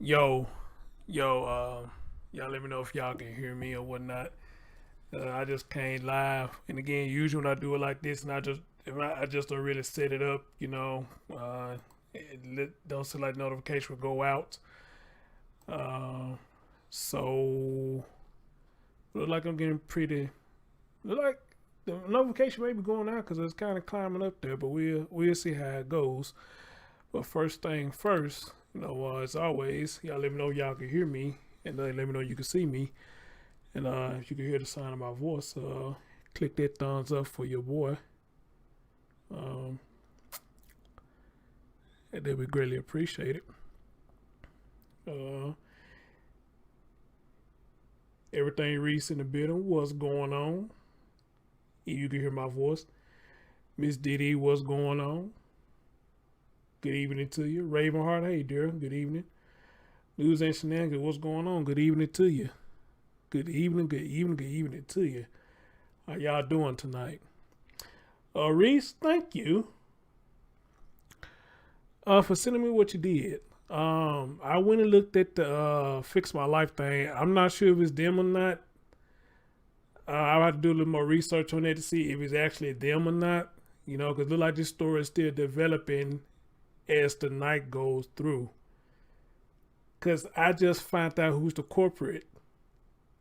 Yo, yo, y'all let me know if y'all can hear me or whatnot. I just came live, and again, usually when I do it like this, and I just don't really set it up, don't see like notification will go out. Uh, so look like I'm getting pretty. Look like the notification may be going out because it's kind of climbing up there, but we'll see how it goes. But first thing first, as always, y'all let me know y'all can hear me, and let me know you can see me. And if you can hear the sound of my voice, click that thumbs up for your boy. Um, and they would greatly appreciate it. Uh, Everything Reese in the building, what's going on? You can hear my voice. Miss Diddy, what's going on? Good evening to you. Ravenheart, hey dear, good evening. News and Shenanigans, what's going on? Good evening to you. Good evening, good evening, good evening to you. How y'all doing tonight? Reese, thank you for sending me what you did. I went and looked at the Fix My Life thing. I'm not sure if it's them or not. I'll have to do a little more research on that to see if it's actually them or not. Because it looks like this story is still developing as the night goes through. Because I just found out who's the corporate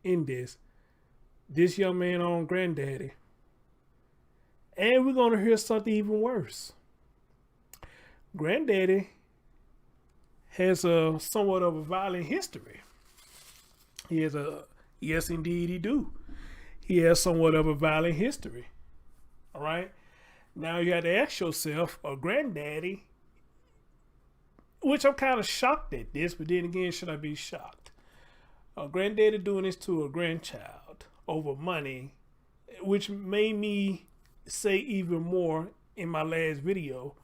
in this. This young man on Granddaddy. And we're going to hear something even worse. Granddaddy has a somewhat of a violent history. Yes, indeed, he do. He has somewhat of a violent history. All right. Now you have to ask yourself, a granddaddy, which I'm kind of shocked at this, but then again, should I be shocked? A granddaddy doing this to a grandchild over money, which made me say even more in my last video.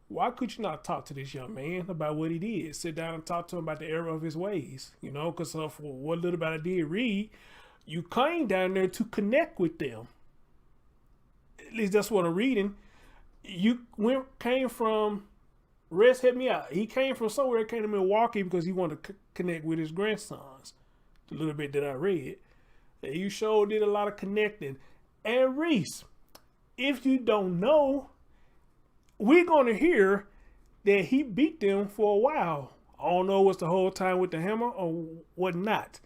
Why could you not talk to this young man about what he did? Sit down and talk to him about the error of his ways, because for what little bit I did read, you came down there to connect with them. At least that's what I'm reading. Came from, Rest help me out. He came from somewhere, came to Milwaukee because he wanted to connect with his grandsons. The little bit that I read. And you sure did a lot of connecting. And Reese, if you don't know, we're going to hear that he beat them for a while. I don't know what's the whole time with the hammer or what not.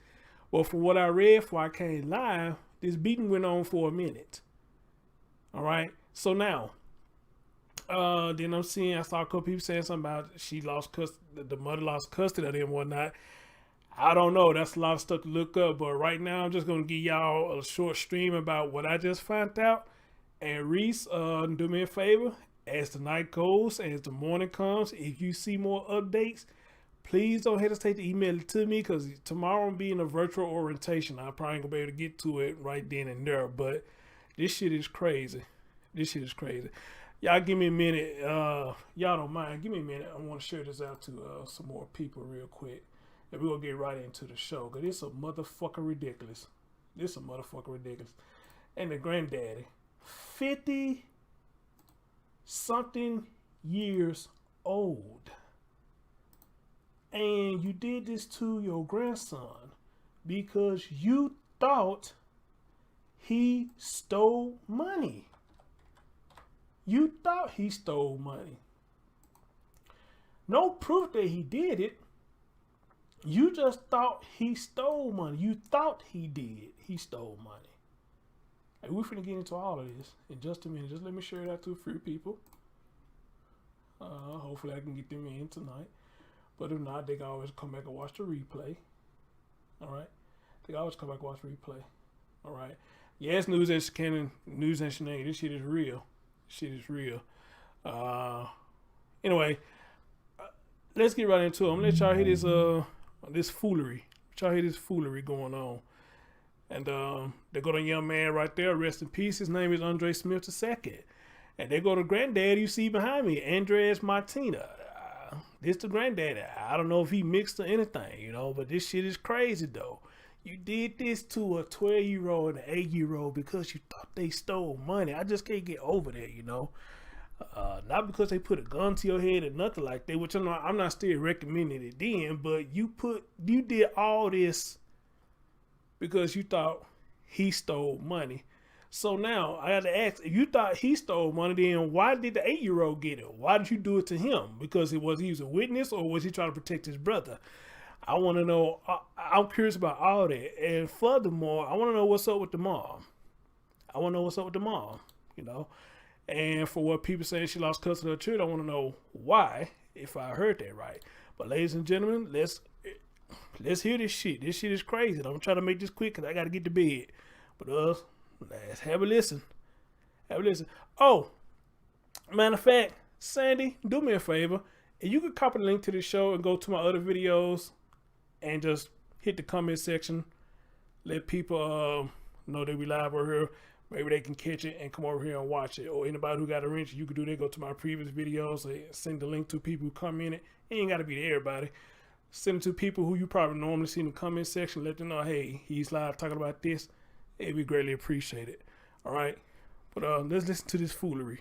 But from what I read before I came live, this beating went on for a minute. All right. So now, then I saw a couple people saying something about she lost custody, the mother lost custody of them and whatnot. I don't know. That's a lot of stuff to look up. But right now, I'm just going to give y'all a short stream about what I just found out. And Reese, do me a favor. As the night goes, as the morning comes, if you see more updates, please don't hesitate to email it to me, because tomorrow I'm being a virtual orientation. I probably ain't gonna be able to get to it right then and there, but this shit is crazy. This shit is crazy. Y'all give me a minute. Y'all don't mind. Give me a minute. I want to share this out to some more people real quick. And we're gonna get right into the show, because it's a motherfucker ridiculous. This a motherfucker ridiculous. And the granddaddy, 50 something years old, and you did this to your grandson because you thought he stole money. You thought he stole money. No proof that he did it. You just thought he stole money. You thought he did. He stole money. Hey, we're finna get into all of this in just a minute. Just let me share it out to a few people. Hopefully I can get them in tonight. But if not, they can always come back and watch the replay. Alright? They can always come back and watch the replay. Alright? Yes, news and shenanigans. This shit is real. This shit is real. Anyway, let's get right into it. I'm gonna let y'all hear this foolery. Let y'all hear this foolery going on. And they go to a young man right there, rest in peace. His name is Andrez Smith II. And they go to granddad, you see behind me, Andrez Martina. This the granddaddy. I don't know if he mixed or anything, but this shit is crazy though. You did this to a 12-year-old and an 8-year-old because you thought they stole money. I just can't get over that, Not because they put a gun to your head or nothing like that, which I'm not still recommending it then, but you did all this because you thought he stole money. So now I got to ask, if you thought he stole money, then why did the 8-year-old get it? Why did you do it to him? Because he was a witness, or was he trying to protect his brother? I want to know. I'm curious about all that. And furthermore, I want to know what's up with the mom. You know. And for what people say she lost custody of her children, I want to know why, if I heard that right. But ladies and gentlemen, let's hear this shit. This shit is crazy. I'm trying to make this quick because I got to get to bed. But let's have a listen. Oh, matter of fact, Sandy, do me a favor. If you could copy the link to the show and go to my other videos and just hit the comment section. Let people know that we live over here. Maybe they can catch it and come over here and watch it. Or anybody who got a wrench, you can do that. Go to my previous videos and send the link to people who commented. It ain't got to be to everybody. Send it to people who you probably normally see in the comment section. Let them know, hey, he's live talking about this. It'd be greatly appreciated. All right? But let's listen to this foolery.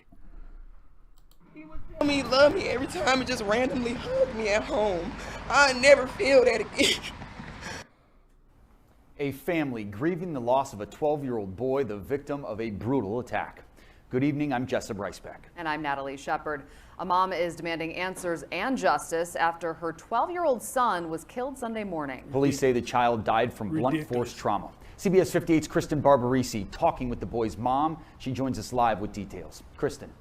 He would tell me he loved me every time and just randomly hug me at home. I never feel that again. A family grieving the loss of a 12-year-old boy, the victim of a brutal attack. Good evening, I'm Jessup Ricebeck. And I'm Natalie Shepard. A mom is demanding answers and justice after her 12-year-old son was killed Sunday morning. Police say the child died from blunt force trauma. CBS 58's Kristen Barbarisi talking with the boy's mom. She joins us live with details. Kristen.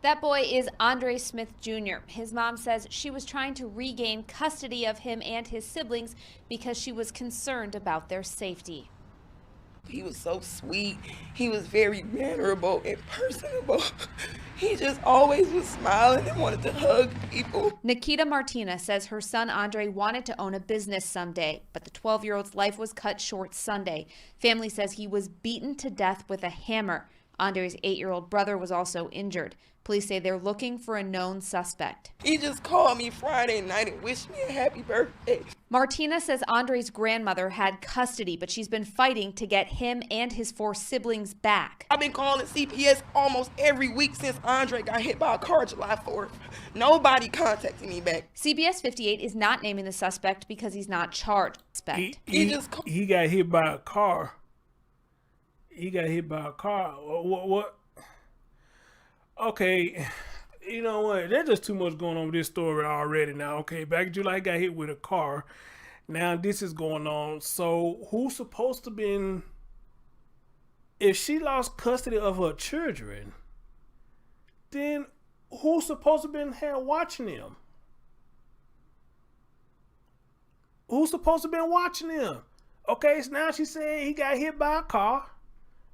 That boy is Andrez Smith Jr. His mom says she was trying to regain custody of him and his siblings because she was concerned about their safety. He was so sweet. He was very mannerable and personable. He just always was smiling and wanted to hug people. Nikita Martina says her son Andre wanted to own a business someday, but the 12-year-old's life was cut short Sunday. Family says he was beaten to death with a hammer. Andre's 8-year-old brother was also injured. Police say they're looking for a known suspect. He just called me Friday night and wished me a happy birthday. Martina says Andre's grandmother had custody, but she's been fighting to get him and his 4 siblings back. I've been calling CPS almost every week since Andre got hit by a car July 4th. Nobody contacted me back. CBS 58 is not naming the suspect because he's not charged. He got hit by a car. What? Okay, you know what? There's just too much going on with this story already now. Okay, back in July, he got hit with a car. Now this is going on. So who's supposed to been? If she lost custody of her children, then who's supposed to been here watching them? Who's supposed to been watching them? Okay, so now she's saying he got hit by a car.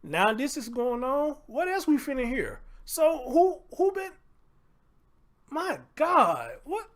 Now this is going on. What else we finna hear? So who been? My God, what?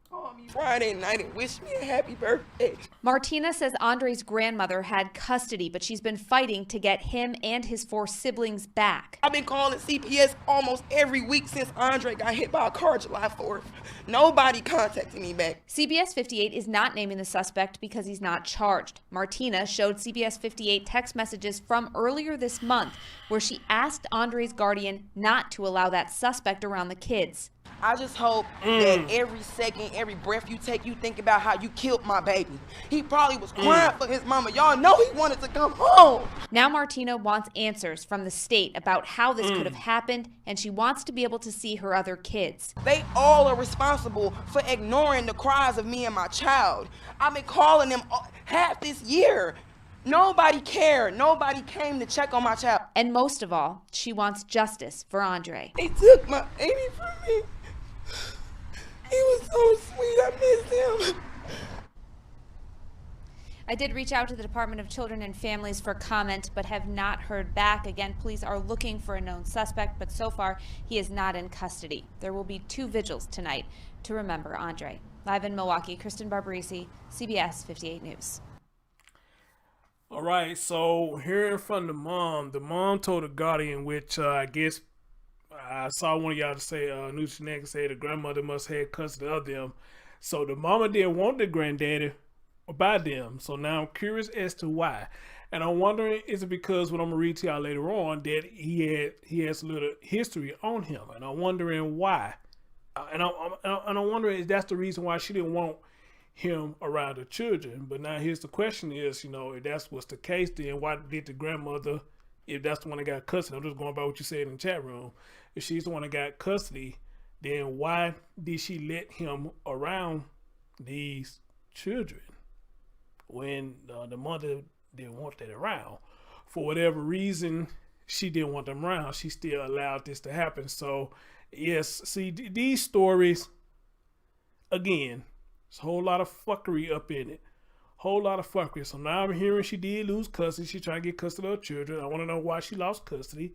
Called me Friday night and wished me a happy birthday. Martina says Andre's grandmother had custody, but she's been fighting to get him and his 4 siblings back. I've been calling CPS almost every week since Andre got hit by a car July 4th. Nobody contacted me back. CBS 58 is not naming the suspect because he's not charged. Martina showed CBS 58 text messages from earlier this month where she asked Andre's guardian not to allow that suspect around the kids. I just hope that every second, every breath you take, you think about how you killed my baby. He probably was crying for his mama. Y'all know he wanted to come home. Now Martina wants answers from the state about how this could have happened, and she wants to be able to see her other kids. They all are responsible for ignoring the cries of me and my child. I've been calling them half this year. Nobody cared. Nobody came to check on my child. And most of all, she wants justice for Andre. They took my baby from me. He was so sweet. I miss him. I did reach out to the Department of Children and Families for comment, but have not heard back. Again, police are looking for a known suspect, but so far he is not in custody. There will be 2 vigils tonight to remember Andre. Live in Milwaukee, Kristen Barbarisi, CBS 58 News. All right, so hearing from the mom told the guardian, which I guess I saw one of y'all to say, News Connect say the grandmother must have custody of them. So the mama didn't want the granddaddy, by them. So now I'm curious as to why. And I'm wondering, is it because what I'm gonna read to y'all later on that he has a little history on him, and I'm wondering why. And I'm wondering if that's the reason why she didn't want him around the children. But now here's the question: is, you know, if that's what's the case, then why did the grandmother, if that's the one that got custody? I'm just going by what you said in the chat room. If she's the one that got custody, then why did she let him around these children when the mother didn't want that around? For whatever reason, she didn't want them around. She still allowed this to happen. So yes, see, these stories, again, there's a whole lot of fuckery up in it. Whole lot of fuckery. So now I'm hearing she did lose custody. She trying to get custody of her children. I want to know why she lost custody.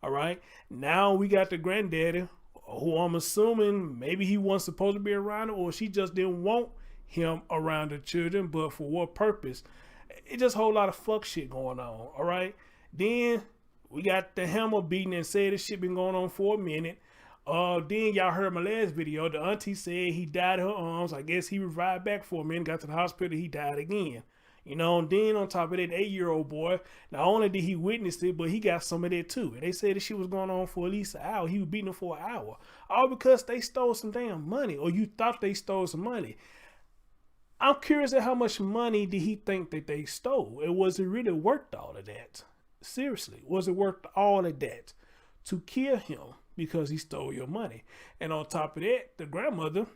All right. Now we got the granddaddy, who I'm assuming maybe he wasn't supposed to be around her, or she just didn't want him around the children. But for what purpose? It's just a whole lot of fuck shit going on. All right. Then we got the hammer beating and said this shit been going on for a minute. Then y'all heard my last video. The auntie said he died in her arms. I guess he revived back for a minute, got to the hospital, he died again. You know, and then on top of that, 8-year-old boy, not only did he witness it, but he got some of that too. And they said this shit was going on for at least an hour. He was beating him for an hour. All because they stole some damn money, or you thought they stole some money. I'm curious at how much money did he think that they stole? And was it really worth all of that? Seriously, was it worth all of that to kill him because he stole your money? And on top of that, the grandmother,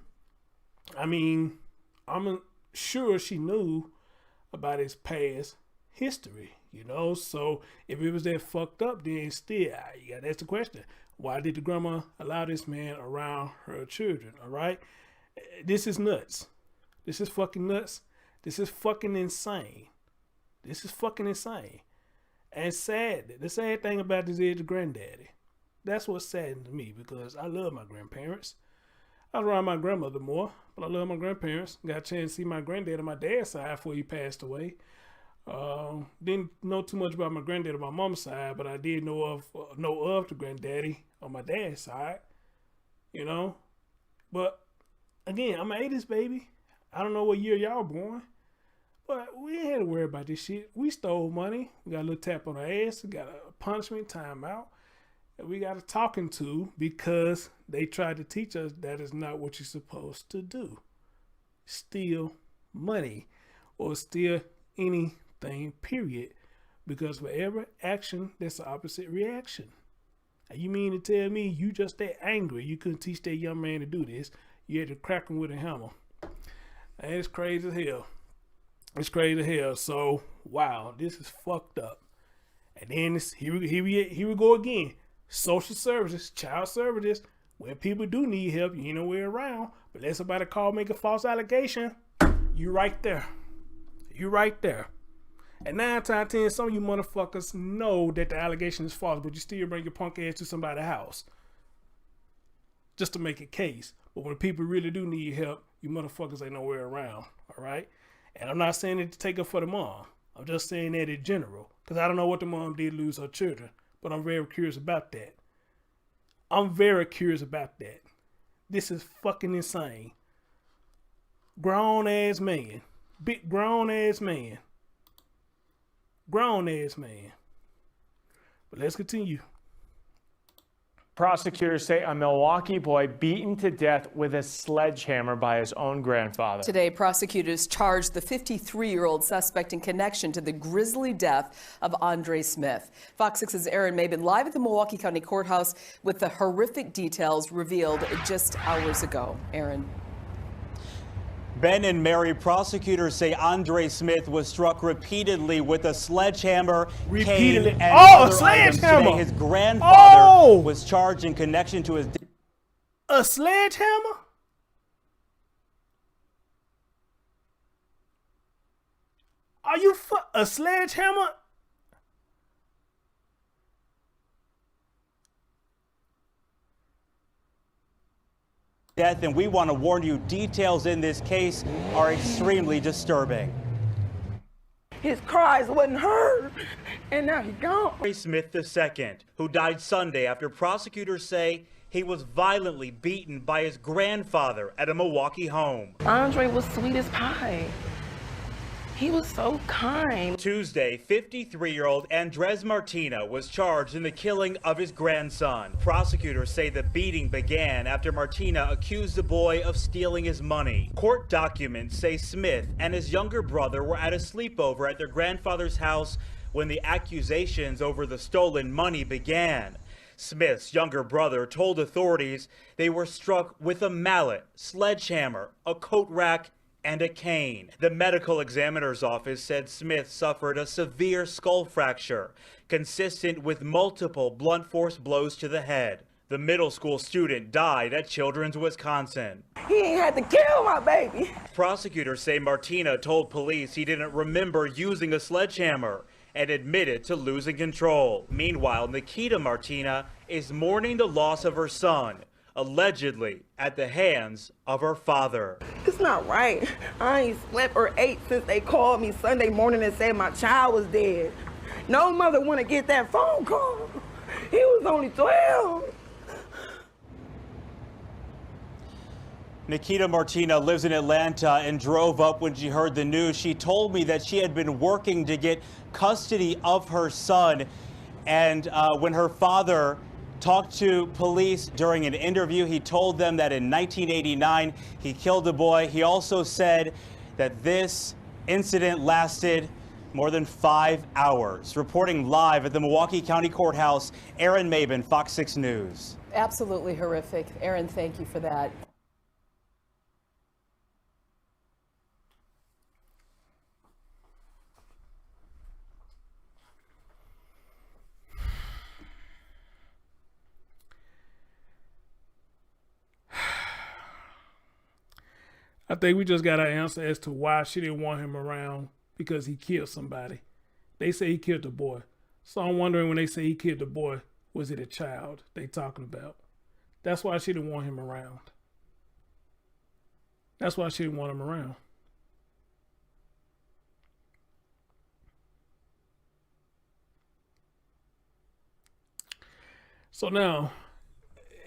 I mean, I'm sure she knew about his past history, you know? So if it was that fucked up, then still, you gotta ask the question, why did the grandma allow this man around her children? All right, this is nuts. This is fucking nuts. This is fucking insane. This is fucking insane. And sad. The sad thing about this is the granddaddy. That's what saddens me, because I love my grandparents. I was around my grandmother more, but I love my grandparents. Got a chance to see my granddad on my dad's side before he passed away. Didn't know too much about my granddad on my mom's side, but I did know of the granddaddy on my dad's side. You know? But again, I'm an 80s baby. I don't know what year y'all born, but we ain't had to worry about this shit. We stole money. We got a little tap on our ass. We got a punishment, timeout. And we got a talking to, because they tried to teach us that is not what you're supposed to do. Steal money or steal anything, period. Because for every action, there's an opposite reaction. And you mean to tell me you just that angry you couldn't teach that young man to do this? You had to crack him with a hammer. And it's crazy as hell. It's crazy as hell. So, wow, this is fucked up. And then here we go again. Social services, child services, where people do need help, you ain't nowhere around. But let somebody call, make a false allegation, you right there. You right there. And 9 times out of 10, some of you motherfuckers know that the allegation is false, but you still bring your punk ass to somebody's house just to make a case. But when people really do need help, you motherfuckers ain't nowhere around. All right? And I'm not saying it to take up for the mom. I'm just saying that in general, because I don't know what the mom did lose her children, but I'm very curious about that. I'm very curious about that. This is fucking insane. Grown ass man. Big grown ass man. Grown ass man. But let's continue. Prosecutors say a Milwaukee boy beaten to death with a sledgehammer by his own grandfather. Today, prosecutors charged the 53-year-old suspect in connection to the grisly death of Andrez Smith. Fox 6's Aaron Mabin live at the Milwaukee County Courthouse with the horrific details revealed just hours ago. Aaron. Ben and Mary, prosecutors say Andrez Smith was struck repeatedly with a sledgehammer, cane, and a other sledgehammer. items. Today, his grandfather was charged in connection to his a sledgehammer? Are you a sledgehammer? death, and we want to warn you, details in this case are extremely disturbing. His cries wasn't heard, and now he's gone. Smith II, who died Sunday after prosecutors say he was violently beaten by his grandfather at a Milwaukee home. Andre was sweet as pie. He was so kind. Tuesday, 53-year-old Andrez Martina was charged in the killing of his grandson. Prosecutors say the beating began after Martina accused the boy of stealing his money. Court documents say Smith and his younger brother were at a sleepover at their grandfather's house when the accusations over the stolen money began. Smith's younger brother told authorities they were struck with a mallet, sledgehammer, a coat rack, and a cane. The medical examiner's office said Smith suffered a severe skull fracture, consistent with multiple blunt force blows to the head. The middle school student died at Children's Wisconsin. He ain't had to kill my baby. Prosecutors say Martina told police he didn't remember using a sledgehammer and admitted to losing control. Meanwhile, Nikita Martina is mourning the loss of her son, allegedly at the hands of her father. It's not right. I ain't slept or ate since they called me Sunday morning and said my child was dead. No mother want to get that phone call. He was only 12. Nikita Martina lives in Atlanta and drove up when she heard the news. She told me that she had been working to get custody of her son. And when her father talked to police during an interview, he told them that in 1989, he killed a boy. He also said that this incident lasted more than 5 hours. Reporting live at the Milwaukee County Courthouse, Aaron Mabin, Fox 6 News. Absolutely horrific. Aaron, thank you for that. I think we just got an answer as to why she didn't want him around, because he killed somebody. They say he killed the boy. So I'm wondering, when they say he killed the boy, was it a child they talking about? That's why she didn't want him around. That's why she didn't want him around. So now,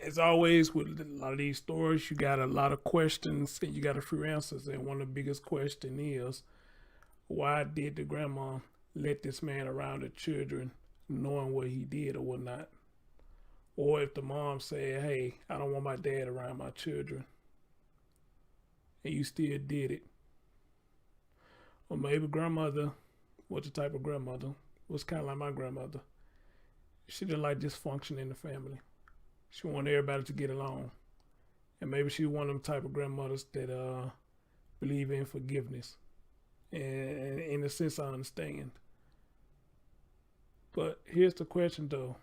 as always with a lot of these stories, you got a lot of questions and you got a few answers. And one of the biggest questions is, why did the grandma let this man around the children knowing what he did or whatnot? Or if the mom said, hey, I don't want my dad around my children, and you still did it. Or maybe grandmother was the type of grandmother, was kind of like my grandmother. She didn't like dysfunction in the family. She wanted everybody to get along. And maybe she one of them type of grandmothers that believe in forgiveness. And in a sense, I understand. But here's the question, though.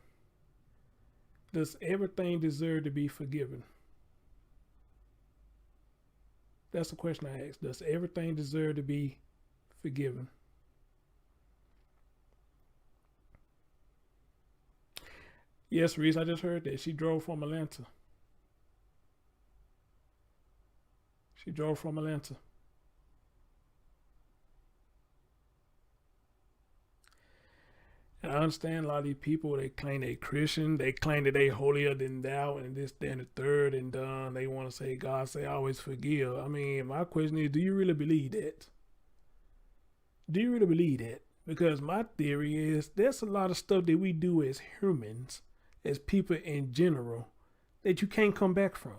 Does everything deserve to be forgiven? That's the question I ask. Does everything deserve to be forgiven? Yes, Reese, I just heard that. She drove from Atlanta. She drove from Atlanta. And I understand a lot of these people, they claim they Christian. They claim that they holier than thou and this, that, and the third. And they want to say, God say, always forgive. I mean, my question is, do you really believe that? Do you really believe that? Because my theory is there's a lot of stuff that we do as humans, as people in general, that you can't come back from.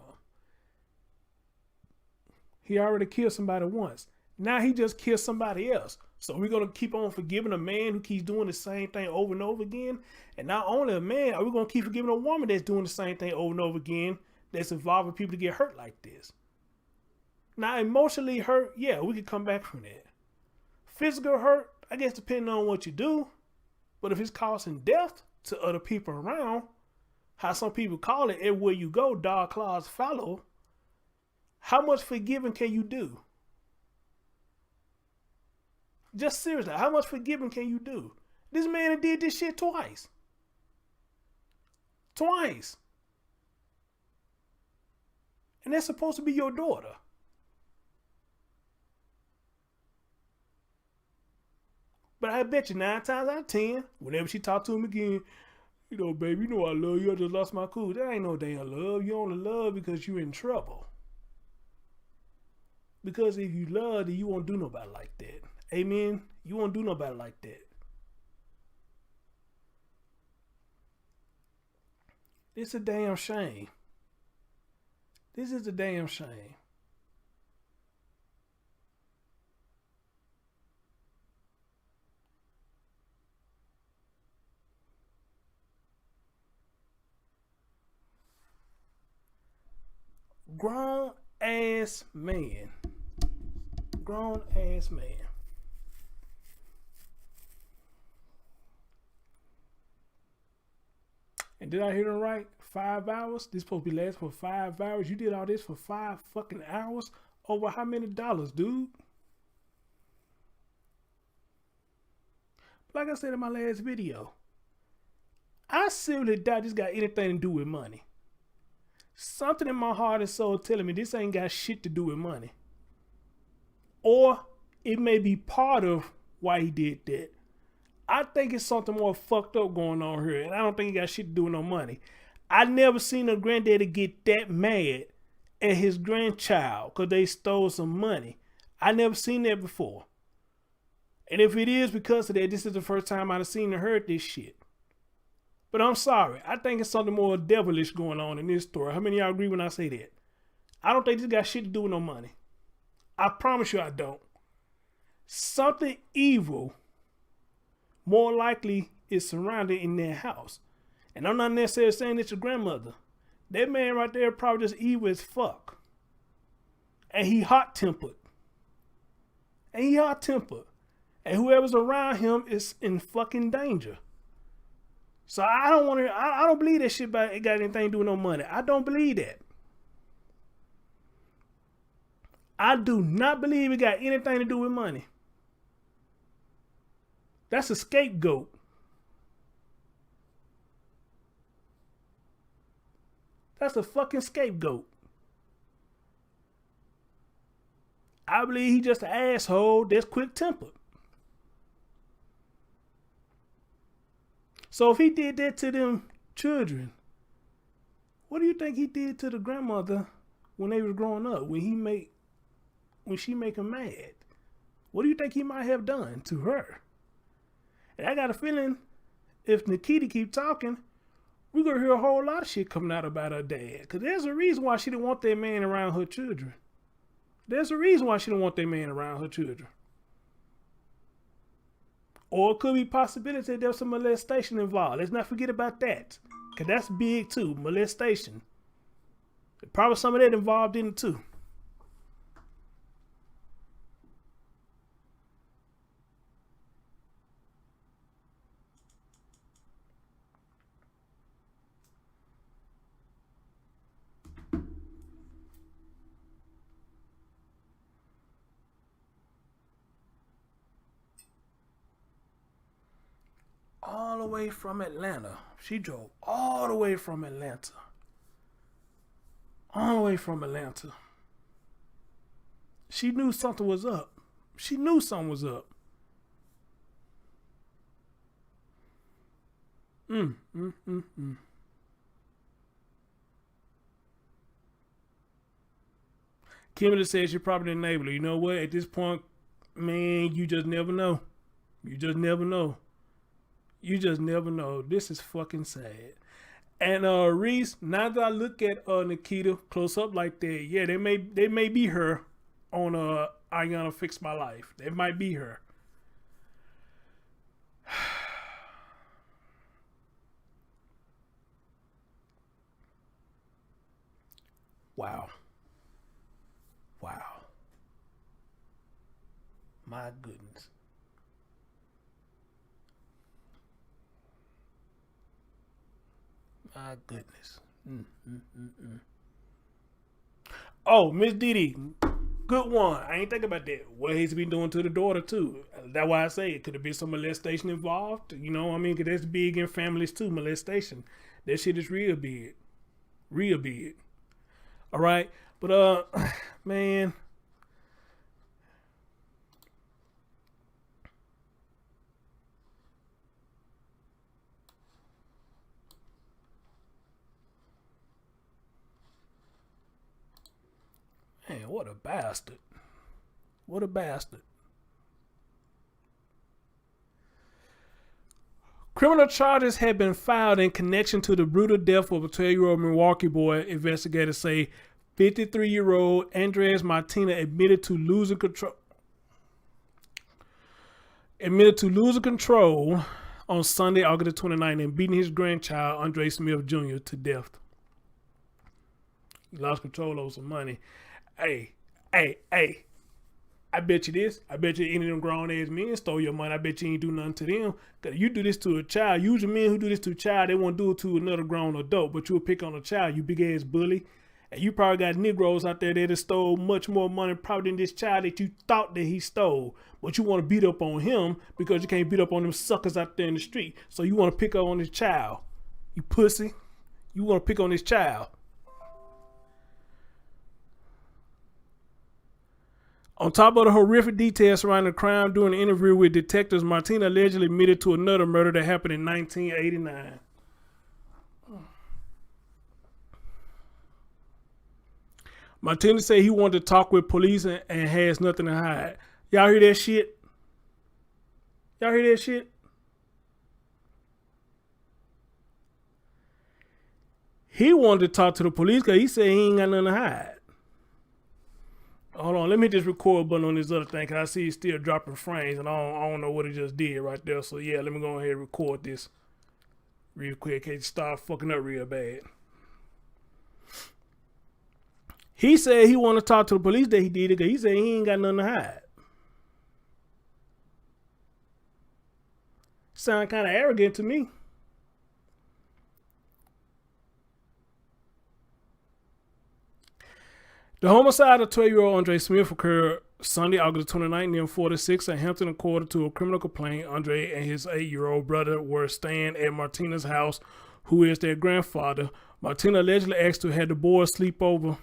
He already killed somebody once. Now he just killed somebody else. So we're going to keep on forgiving a man who keeps doing the same thing over and over again. And not only a man, are we going to keep forgiving a woman that's doing the same thing over and over again, that's involving people to get hurt like this. Now, emotionally hurt, yeah, we could come back from that. Physical hurt, I guess depending on what you do. But if it's causing death to other people around, how some people call it, everywhere you go, dog claws follow. How much forgiving can you do? Just seriously, how much forgiving can you do? This man did this shit twice. Twice. And that's supposed to be your daughter. But I bet you 9 times out of 10, whenever she talked to him again, you know, baby, you know I love you. I just lost my cool. That ain't no damn love. You only love because you're in trouble. Because if you love, then you won't do nobody like that. Amen. You won't do nobody like that. It's a damn shame. This is a damn shame. Grown ass man. Grown ass man. And did I hear them right? 5 hours? This supposed to be last for 5 hours. You did all this for 5 fucking hours? Over how many dollars, dude? Like I said in my last video, I seriously doubt this got anything to do with money. Something in my heart and soul telling me this ain't got shit to do with money. Or it may be part of why he did that. I think it's something more fucked up going on here, and I don't think it got shit to do with no money. I never seen a granddaddy get that mad at his grandchild because they stole some money. I never seen that before. And if it is because of that, this is the first time I've seen or heard this shit. But I'm sorry. I think it's something more devilish going on in this story. How many of y'all agree when I say that? I don't think this got shit to do with no money. I promise you I don't. Something evil more likely is surrounded in their house. And I'm not necessarily saying it's your grandmother. That man right there probably just evil as fuck. And he hot-tempered. And whoever's around him is in fucking danger. So I don't believe that shit about it got anything to do with no money. I don't believe that. I do not believe it got anything to do with money. That's a scapegoat. That's a fucking scapegoat. I believe he just an asshole that's quick-tempered. So if he did that to them children, what do you think he did to the grandmother when they was growing up? When she make him mad? What do you think he might have done to her? And I got a feeling if Nikita keep talking, we're going to hear a whole lot of shit coming out about her dad. Because there's a reason why she didn't want that man around her children. There's a reason why she didn't want that man around her children. Or it could be possibility that there's some molestation involved. Let's not forget about that. Because that's big too, molestation. Probably some of that involved in it too. All the way from Atlanta. She drove all the way from Atlanta. All the way from Atlanta. She knew something was up. She knew something was up. Kimberly says she probably didn't enable her. You know what? At this point, man, you just never know. You just never know. You just never know. This is fucking sad. And Reese, now that I look at Nikita close up like that, yeah, they may be her on I Gonna Fix My Life. They might be her. Wow. Wow. My goodness. My goodness. Oh, Miss Didi, good one. I ain't think about that. What he's been doing to the daughter too. That's why I say it could have been some molestation involved. You know what I mean? Because that's big in families too. Molestation. That shit is real big. Real big. All right, but man. Man, what a bastard. What a bastard. Criminal charges had been filed in connection to the brutal death of a 12-year-old Milwaukee boy. Investigators say 53-year-old Andrez Martina admitted to losing control on Sunday, August 29th, and beating his grandchild, Andrez Smith Jr., to death. He lost control over some money. Hey. I bet you this. I bet you any of them grown-ass men stole your money. I bet you ain't do nothing to them. Because you do this to a child. Usually men who do this to a child, they won't do it to another grown adult. But you'll pick on a child, you big-ass bully. And you probably got Negroes out there that stole much more money probably than this child that you thought that he stole. But you want to beat up on him because you can't beat up on them suckers out there in the street. So you want to pick up on this child. You pussy. You want to pick on this child. On top of the horrific details surrounding the crime, during an interview with detectives, Martina allegedly admitted to another murder that happened in 1989. Martina said he wanted to talk with police and has nothing to hide. Y'all hear that shit? Y'all hear that shit? He wanted to talk to the police because he said he ain't got nothing to hide. Hold on, let me hit this record button on this other thing because I see it's still dropping frames and I don't know what it just did right there. So yeah, let me go ahead and record this real quick in case it start fucking up real bad. He said he wanted to talk to the police that he did it because he said he ain't got nothing to hide. Sound kind of arrogant to me. The homicide of 12-year-old Andrez Smith occurred Sunday, August 29th, near 46 at Hampton. According to a criminal complaint, Andre and his 8-year-old brother were staying at Martina's house, who is their grandfather. Martina allegedly asked to have the boys sleep over.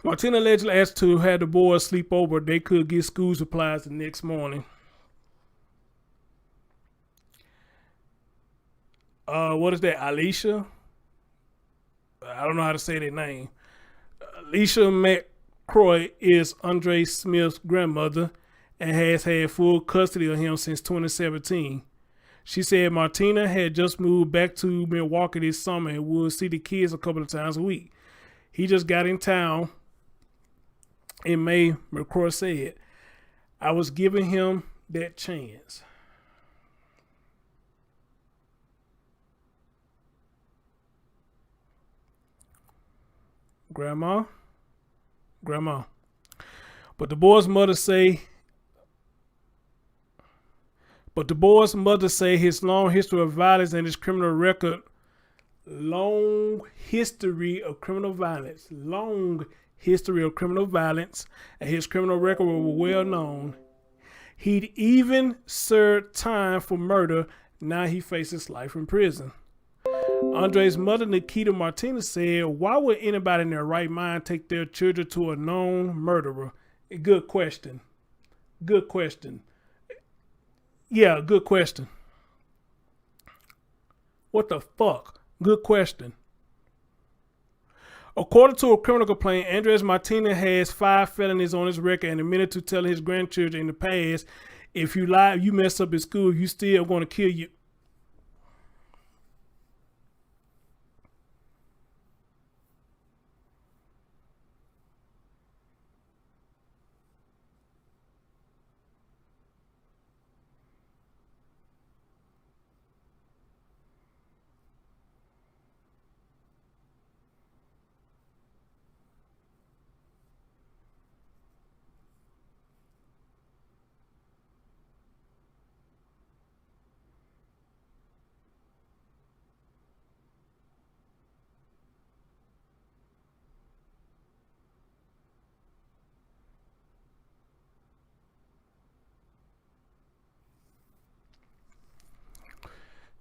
Martina allegedly asked to have the boys sleep over. They could get school supplies the next morning. What is that? Alicia? I don't know how to say that name. Alicia McCroy is Andre Smith's grandmother and has had full custody of him since 2017. She said Martina had just moved back to Milwaukee this summer and would see the kids a couple of times a week. He just got in town in May, McCroy said. I was giving him that chance. Grandma. But the boy's mother say his long history of violence and his criminal record. Long history of criminal violence and his criminal record were well known. He'd even served time for murder. Now he faces life in prison. Andre's mother, Nikita Martinez, said, why would anybody in their right mind take their children to a known murderer? Good question. Yeah, good question. What the fuck? Good question. According to a criminal complaint, Andrez Martina has 5 felonies on his record and admitted to telling his grandchildren in the past, if you lie, you mess up at school, you still going to kill you.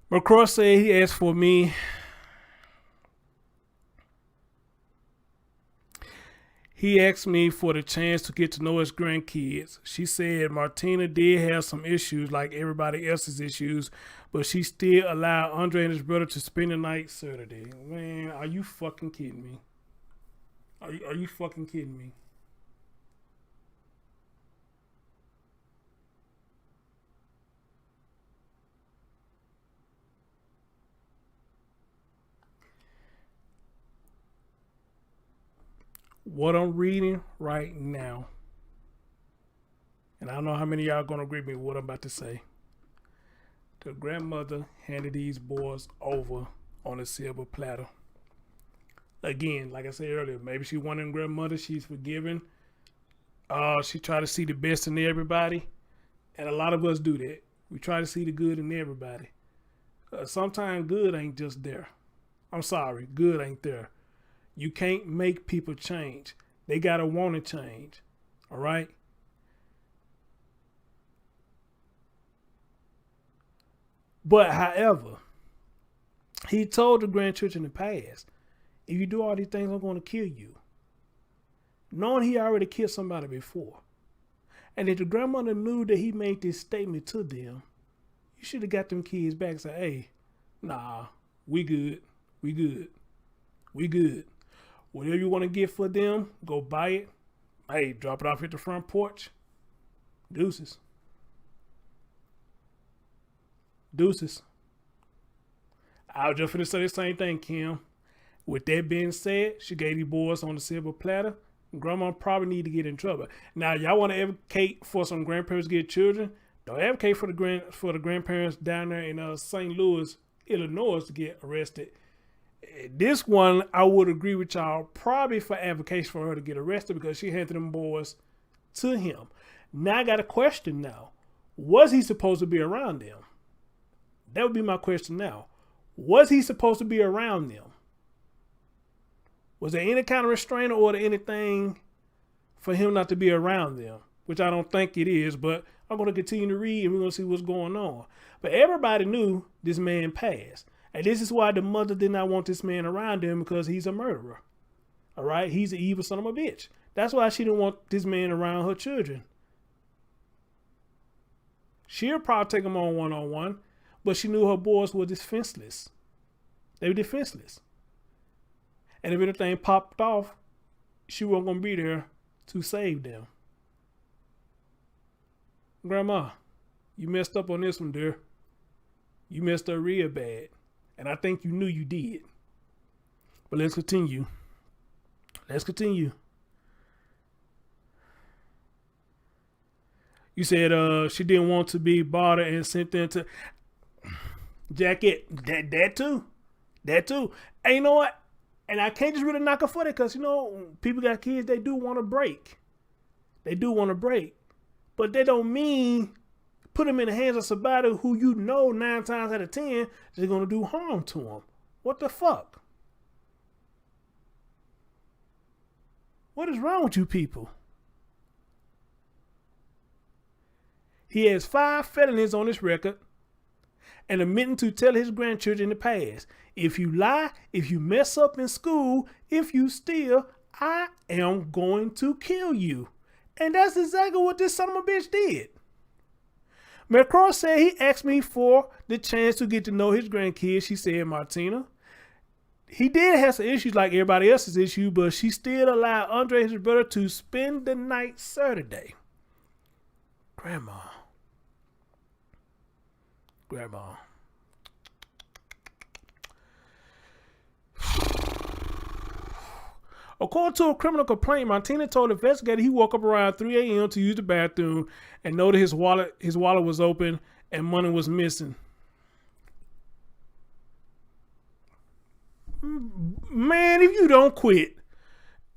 McCroy said he asked for me. He asked me for the chance to get to know his grandkids. She said Martina did have some issues like everybody else's issues, but she still allowed Andre and his brother to spend the night Saturday. Man, are you fucking kidding me? Are you fucking kidding me? What I'm reading right now, and I don't know how many of y'all gonna agree with me with what I'm about to say. The grandmother handed these boys over on a silver platter. Again, like I said earlier, maybe she wanted grandmother, she's forgiving. She tried to see the best in everybody, and a lot of us do that. We try to see the good in everybody. Sometimes good ain't just there. I'm sorry, good ain't there. You can't make people change. They gotta want to change. All right? But however, he told the grandchildren in the past, if you do all these things, I'm going to kill you. Knowing he already killed somebody before. And if the grandmother knew that he made this statement to them, you should have got them kids back and said, hey, nah, we good. We good. We good. Whatever you want to get for them, go buy it. Hey, drop it off at the front porch. Deuces. Deuces. I was just finna say the same thing, Kim. With that being said, she gave these boys on the silver platter. Grandma probably need to get in trouble. Now, y'all want to advocate for some grandparents to get children? Don't advocate for the grandparents down there in St. Louis, Illinois to get arrested. This one, I would agree with y'all, probably for advocation for her to get arrested because she handed them boys to him. Now I got a question now. Was he supposed to be around them? That would be my question now. Was he supposed to be around them? Was there any kind of restraint or anything for him not to be around them? Which I don't think it is, but I'm going to continue to read and we're going to see what's going on. But everybody knew this man passed. And this is why the mother did not want this man around him, because he's a murderer. All right? He's an evil son of a bitch. That's why she didn't want this man around her children. She'll probably take him on one-on-one, but she knew her boys were defenseless. They were defenseless. And if anything popped off, she wasn't going to be there to save them. Grandma, you messed up on this one, dear. You messed up real bad. And I think you knew you did. But let's continue. Let's continue. You said she didn't want to be bothered and sent them to jacket. That too. That too. And you know what? And I can't just really knock her for that because, you know, people got kids, they do want to break. They do want to break. But that don't mean put them in the hands of somebody who you know 9 times out of 10 is going to do harm to them. What the fuck? What is wrong with you people? He has 5 felonies on his record and admitting to tell his grandchildren in the past. If you lie, if you mess up in school, if you steal, I am going to kill you. And that's exactly what this son of a bitch did. McCraw said he asked me for the chance to get to know his grandkids, she said, Martina. He did have some issues like everybody else's issue, but she still allowed Andre and his brother to spend the night Saturday. Grandma. According to a criminal complaint, Martina told the investigator he woke up around 3 a.m. to use the bathroom and noted his wallet was open and money was missing. Man, if you don't quit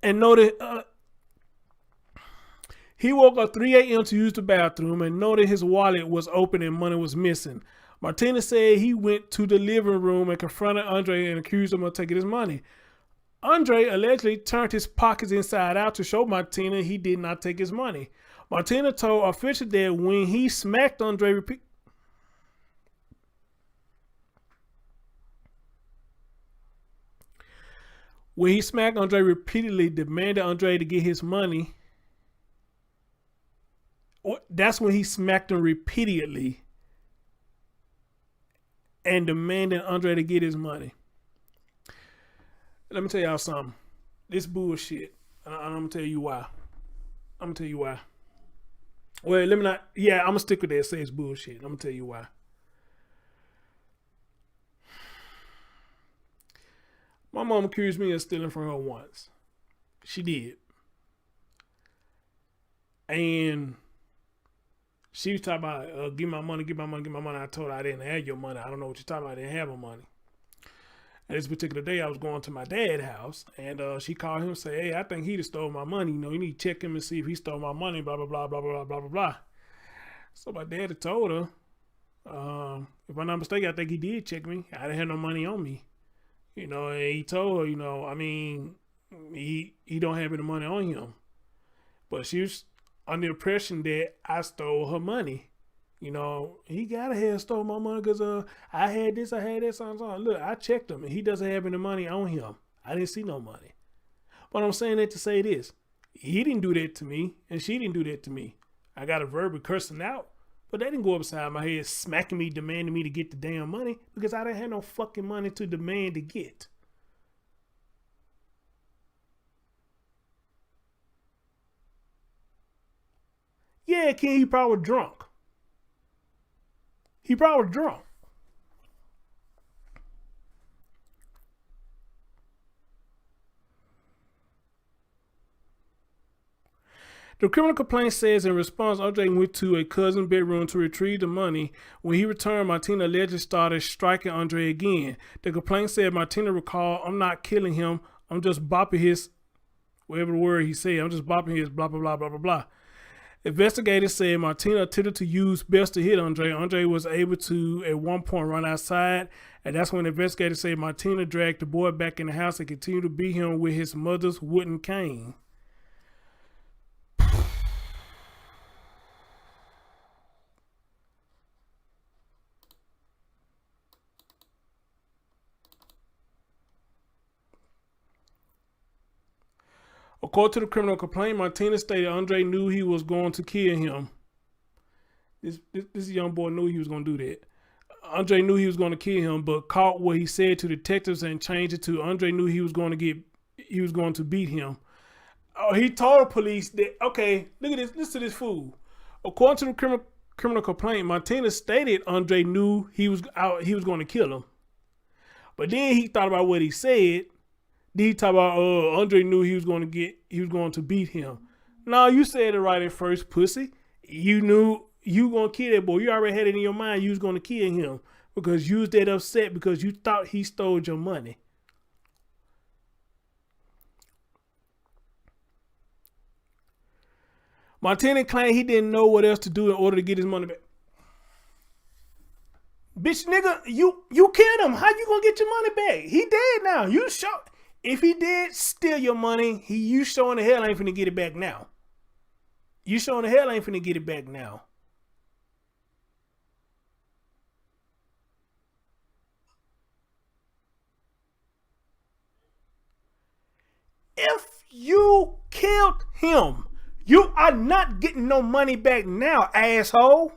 and noted he woke up 3 a.m. to use the bathroom and noted his wallet was open and money was missing. Martina said he went to the living room and confronted Andre and accused him of taking his money. Andre allegedly turned his pockets inside out to show Martina he did not take his money. Martina told officials that when he smacked Andre When he smacked Andre repeatedly, demanded Andre to get his money. That's when he smacked him repeatedly and demanded Andre to get his money. Let me tell y'all something. This bullshit. And I'm going to tell you why. Well, let me not. Yeah, I'm going to stick with that. Say it's bullshit. I'm going to tell you why. My mom accused me of stealing from her once. She did. And she was talking about, give my money. I told her I didn't have your money. I don't know what you're talking about. I didn't have my money. And this particular day, I was going to my dad's house, and she called him and said, hey, I think he just stole my money. You know, you need to check him and see if he stole my money, blah, blah, blah, blah, blah, blah, blah, blah. So my dad had told her, if I'm not mistaken, I think he did check me. I didn't have no money on me. You know, and he told her, you know, I mean, he don't have any money on him. But she was under the impression that I stole her money. You know, he gotta have stole my money because I had this, something. Look, I checked him and he doesn't have any money on him. I didn't see no money. But I'm saying that to say this. He didn't do that to me and she didn't do that to me. I got a verbal cursing out, but they didn't go upside my head smacking me, demanding me to get the damn money because I didn't have no fucking money to demand to get. Yeah, Ken, he probably drunk. He probably drunk. The criminal complaint says in response, Andre went to a cousin's bedroom to retrieve the money. When he returned, Martina allegedly started striking Andre again. The complaint said Martina recalled, I'm not killing him. I'm just bopping his, whatever the word he said, I'm just bopping his blah, blah, blah, blah, blah, blah. Investigators said Martina attempted to use belts to hit Andre. Andre was able to, at one point, run outside. And that's when investigators say Martina dragged the boy back in the house and continued to beat him with his mother's wooden cane. According to the criminal complaint, Martina stated Andre knew he was going to kill him. This young boy knew he was going to do that. Andre knew he was going to kill him, but caught what he said to detectives and changed it to Andre knew he was going to beat him. He told the police that, okay, look at this, listen to this fool. According to the criminal complaint, Martina stated Andre knew he was going to kill him. But then he thought about what he said. Then he talked about, Andre knew he was going to beat him. No, you said it right at first, pussy. You knew you were going to kill that boy. You already had it in your mind you was going to kill him because you was that upset because you thought he stole your money. Martina claimed he didn't know what else to do in order to get his money back. Bitch, nigga, you killed him. How you going to get your money back? He dead now. If he did steal your money, you showing the hell ain't finna get it back now. You showing the hell ain't finna get it back now. If you killed him, you are not getting no money back now, asshole.